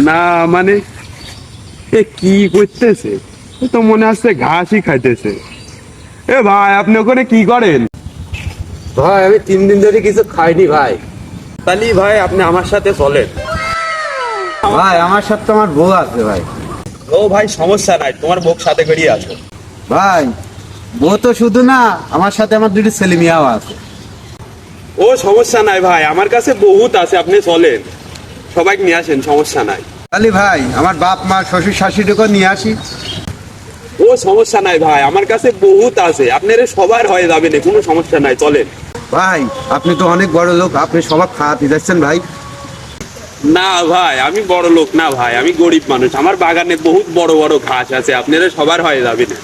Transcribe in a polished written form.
না মানে এ কি করতেছে? এ তো মনে হচ্ছে ঘাসই খাইতেছে। এ ভাই, আপনি ওখানে কি করেন? ভাই আমি 3 দিন ধরে কিছু খাইনি ভাই। তাহলে ভাই আপনি আমার সাথে চলেন। ভাই আমার সাথে তো আমার বউ আছে ভাই। ও ভাই, সমস্যা নাই, তোমার বউর সাথে বেরিয়ে আসো। ভাই বউ তো শুধু না, আমার সাথে আমার 2টি ছেলে মেয়েও আছে। ও সমস্যা নাই ভাই, আমার কাছে বহুত আছে, আপনি চলেন, সবাইকে নিয়ে আসেন, সমস্যা নাই। তাহলে ভাই আমার বাপ মা শ্বশুর শাশুড়িকে নিয়ে আসি। ও সমস্যা নাই ভাই, আমার কাছে বহুত আছে, আপনারা সবার হয়ে যাবে না, কোনো সমস্যা নাই, চলেন। ভাই আপনি তো অনেক বড় লোক, আপনি সবাই খাওয়াতে যাচ্ছেন ভাই। না ভাই, আমি বড় লোক না ভাই, আমি গরিব মানুষ, আমার বাগানে বহুত বড় বড় ঘাস আছে, আপনারা সবার হয়ে যাবে না।